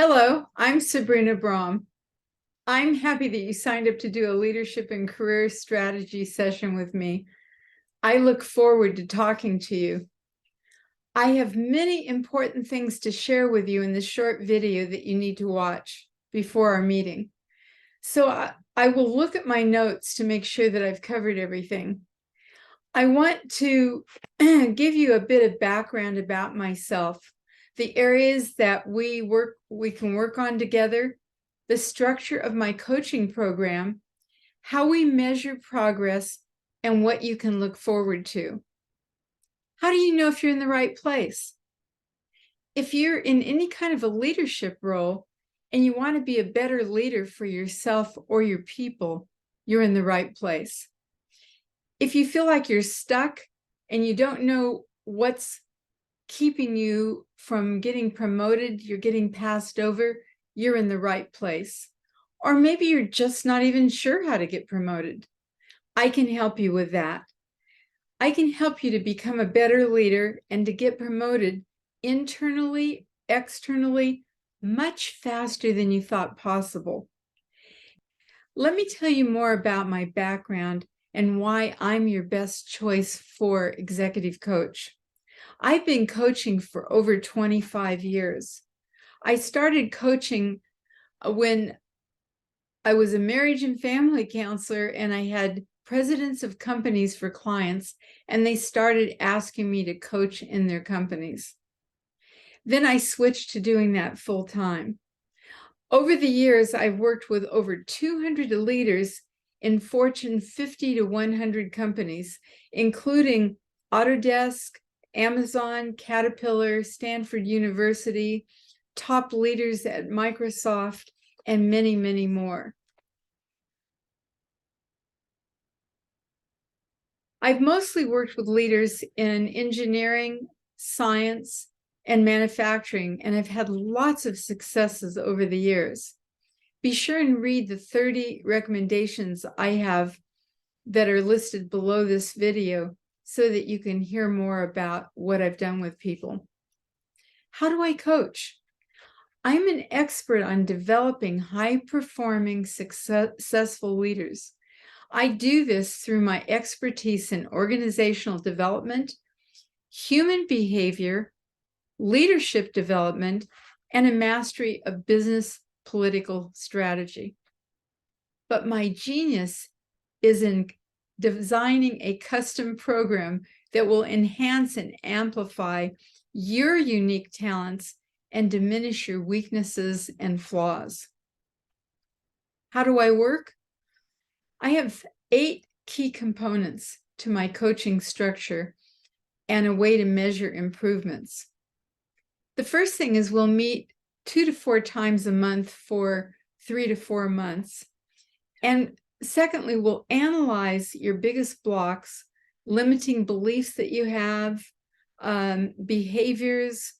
Hello, I'm Sabrina Braham. I'm happy that you signed up to do a leadership and career strategy session with me. I look forward to talking to you. I have many important things to share with you in this short video that you need to watch before our meeting. So I will look at my notes to make sure that I've covered everything. I want to give you a bit of background about myself, the areas that we can work on together, the structure of my coaching program, how we measure progress, and what you can look forward to. How do you know if you're in the right place? If you're in any kind of a leadership role and you want to be a better leader for yourself or your people, you're in the right place. If you feel like you're stuck and you don't know what's keeping you from getting promoted, you're getting passed over, you're in the right place. Or maybe you're just not even sure how to get promoted. I can help you with that. I can help you to become a better leader and to get promoted internally, externally, much faster than you thought possible. Let me tell you more about my background and why I'm your best choice for executive coach. I've been coaching for over 25 years. I started coaching when I was a marriage and family counselor, and I had presidents of companies for clients, and they started asking me to coach in their companies. Then I switched to doing that full time. Over the years, I've worked with over 200 leaders in Fortune 50 to 100 companies, including Autodesk, Amazon, Caterpillar, Stanford University, top leaders at Microsoft, and many, many more. I've mostly worked with leaders in engineering, science, and manufacturing, and I've had lots of successes over the years. Be sure and read the 30 recommendations I have that are listed below this video so that you can hear more about what I've done with people. How do I coach? I'm an expert on developing high-performing, successful leaders. I do this through my expertise in organizational development, human behavior, leadership development, and a mastery of business political strategy. But my genius is in designing a custom program that will enhance and amplify your unique talents and diminish your weaknesses and flaws. How do I work? I have 8 key components to my coaching structure and a way to measure improvements. The first thing is we'll meet 2 to 4 times a month for 3 to 4 months. And secondly, we'll analyze your biggest blocks, limiting beliefs that you have, behaviors,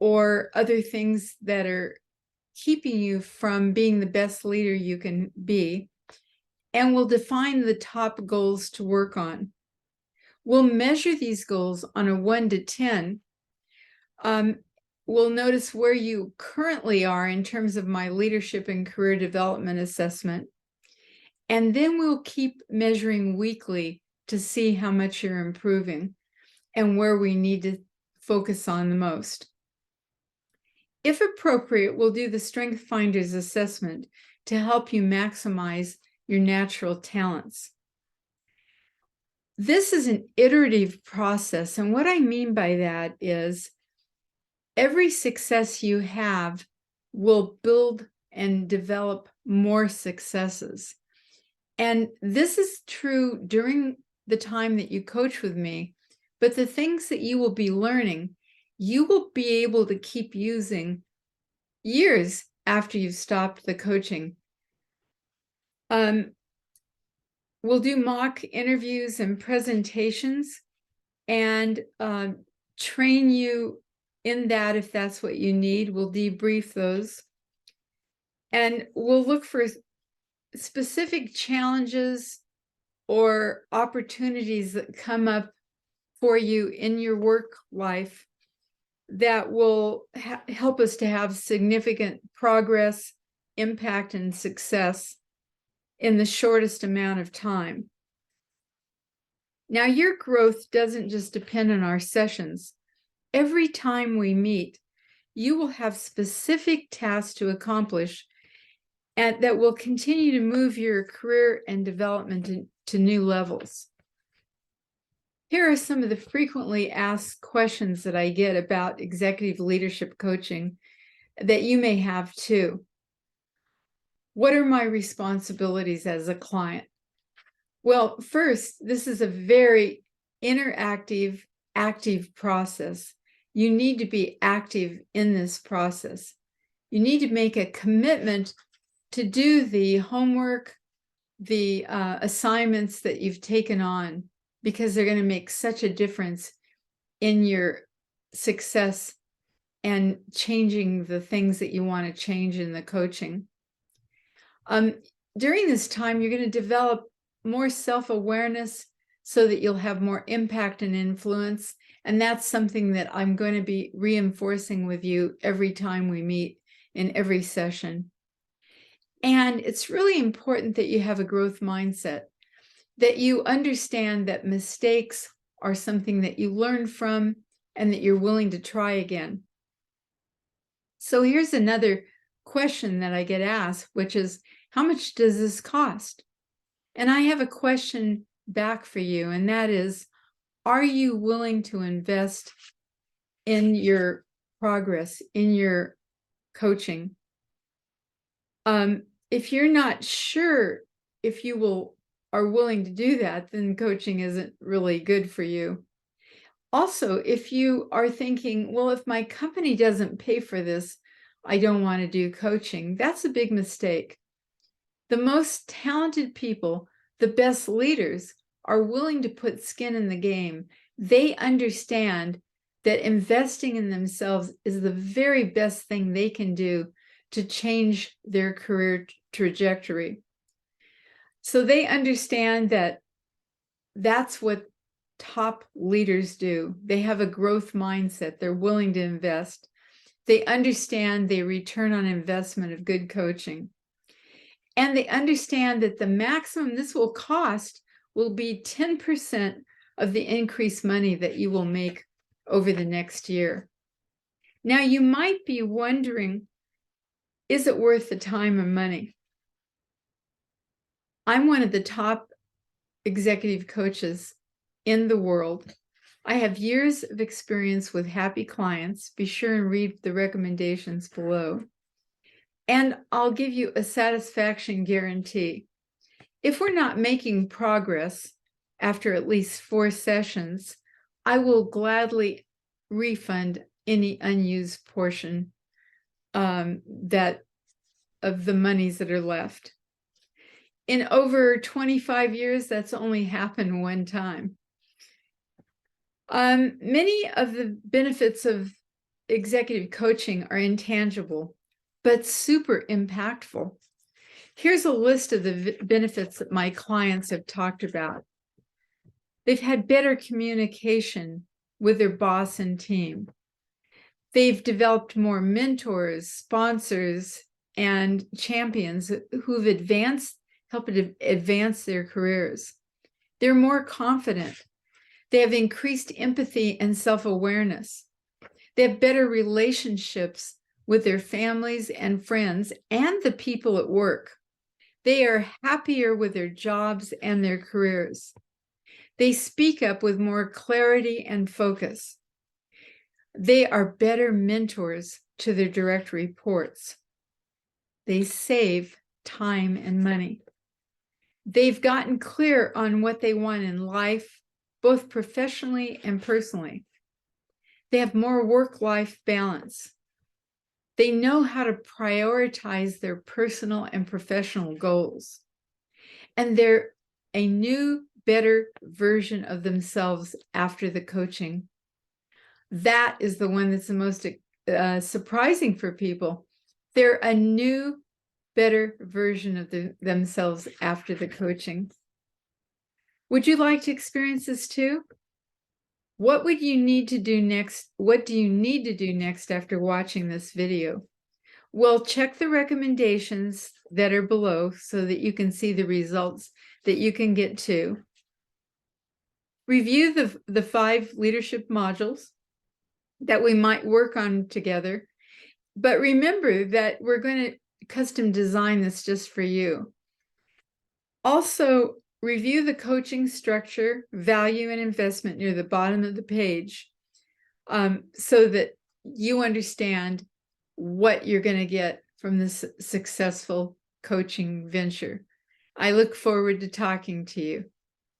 or other things that are keeping you from being the best leader you can be. And we'll define the top goals to work on. We'll measure these goals on a 1 to 10. We'll notice where you currently are in terms of my leadership and career development assessment. And then we'll keep measuring weekly to see how much you're improving and where we need to focus on the most. If appropriate, we'll do the Strength Finders assessment to help you maximize your natural talents. This is an iterative process, and what I mean by that is every success you have will build and develop more successes. And this is true during the time that you coach with me, but the things that you will be learning, you will be able to keep using years after you've stopped the coaching. We'll do mock interviews and presentations and train you in that if that's what you need. We'll debrief those. And we'll look for specific challenges or opportunities that come up for you in your work life that will help us to have significant progress, impact, and success in the shortest amount of time. Now, your growth doesn't just depend on our sessions. Every time we meet, you will have specific tasks to accomplish and that will continue to move your career and development to new levels. Here are some of the frequently asked questions that I get about executive leadership coaching that you may have too. What are my responsibilities as a client? Well, first, this is a very interactive, active process. You need to be active in this process. You need to make a commitment to do the homework, the assignments that you've taken on, because they're going to make such a difference in your success and changing the things that you want to change in the coaching. During this time, you're going to develop more self-awareness so that you'll have more impact and influence. And that's something that I'm going to be reinforcing with you every time we meet in every session. And it's really important that you have a growth mindset, that you understand that mistakes are something that you learn from and that you're willing to try again. So here's another question that I get asked, which is, how much does this cost? And I have a question back for you, and that is, are you willing to invest in your progress, in your coaching? If you're not sure if you are willing to do that, then coaching isn't really good for you. Also, if you are thinking, well, if my company doesn't pay for this, I don't want to do coaching, that's a big mistake. The most talented people, the best leaders, are willing to put skin in the game. They understand that investing in themselves is the very best thing they can do to change their career trajectory. So they understand that that's what top leaders do. They have a growth mindset. They're willing to invest. They understand the return on investment of good coaching. And they understand that the maximum this will cost will be 10% of the increased money that you will make over the next year. Now, you might be wondering, is it worth the time and money? I'm one of the top executive coaches in the world. I have years of experience with happy clients. Be sure and read the recommendations below. And I'll give you a satisfaction guarantee. If we're not making progress after at least 4 sessions, I will gladly refund any unused portion of the monies that are left. In over 25 years, that's only happened one time. Many of the benefits of executive coaching are intangible, but super impactful. Here's a list of the benefits that my clients have talked about. They've had better communication with their boss and team. They've developed more mentors, sponsors, and champions who've helped advance their careers. They're more confident. They have increased empathy and self-awareness. They have better relationships with their families and friends and the people at work. They are happier with their jobs and their careers. They speak up with more clarity and focus. They are better mentors to their direct reports. They save time and money. They've gotten clear on what they want in life, both professionally and personally. They have more work-life balance. They know how to prioritize their personal and professional goals. And they're a new, better version of themselves after the coaching. That is the one that's the most surprising for people. They're a new, better version of themselves after the coaching. Would you like to experience this too? What would you need to do next? What do you need to do next after watching this video? Well, check the recommendations that are below so that you can see the results that you can get to. Review the 5 leadership modules that we might work on together. But remember that we're going to custom design this just for you. Also, review the coaching structure, value, and investment near the bottom of the page, so that you understand what you're going to get from this successful coaching venture. I look forward to talking to you.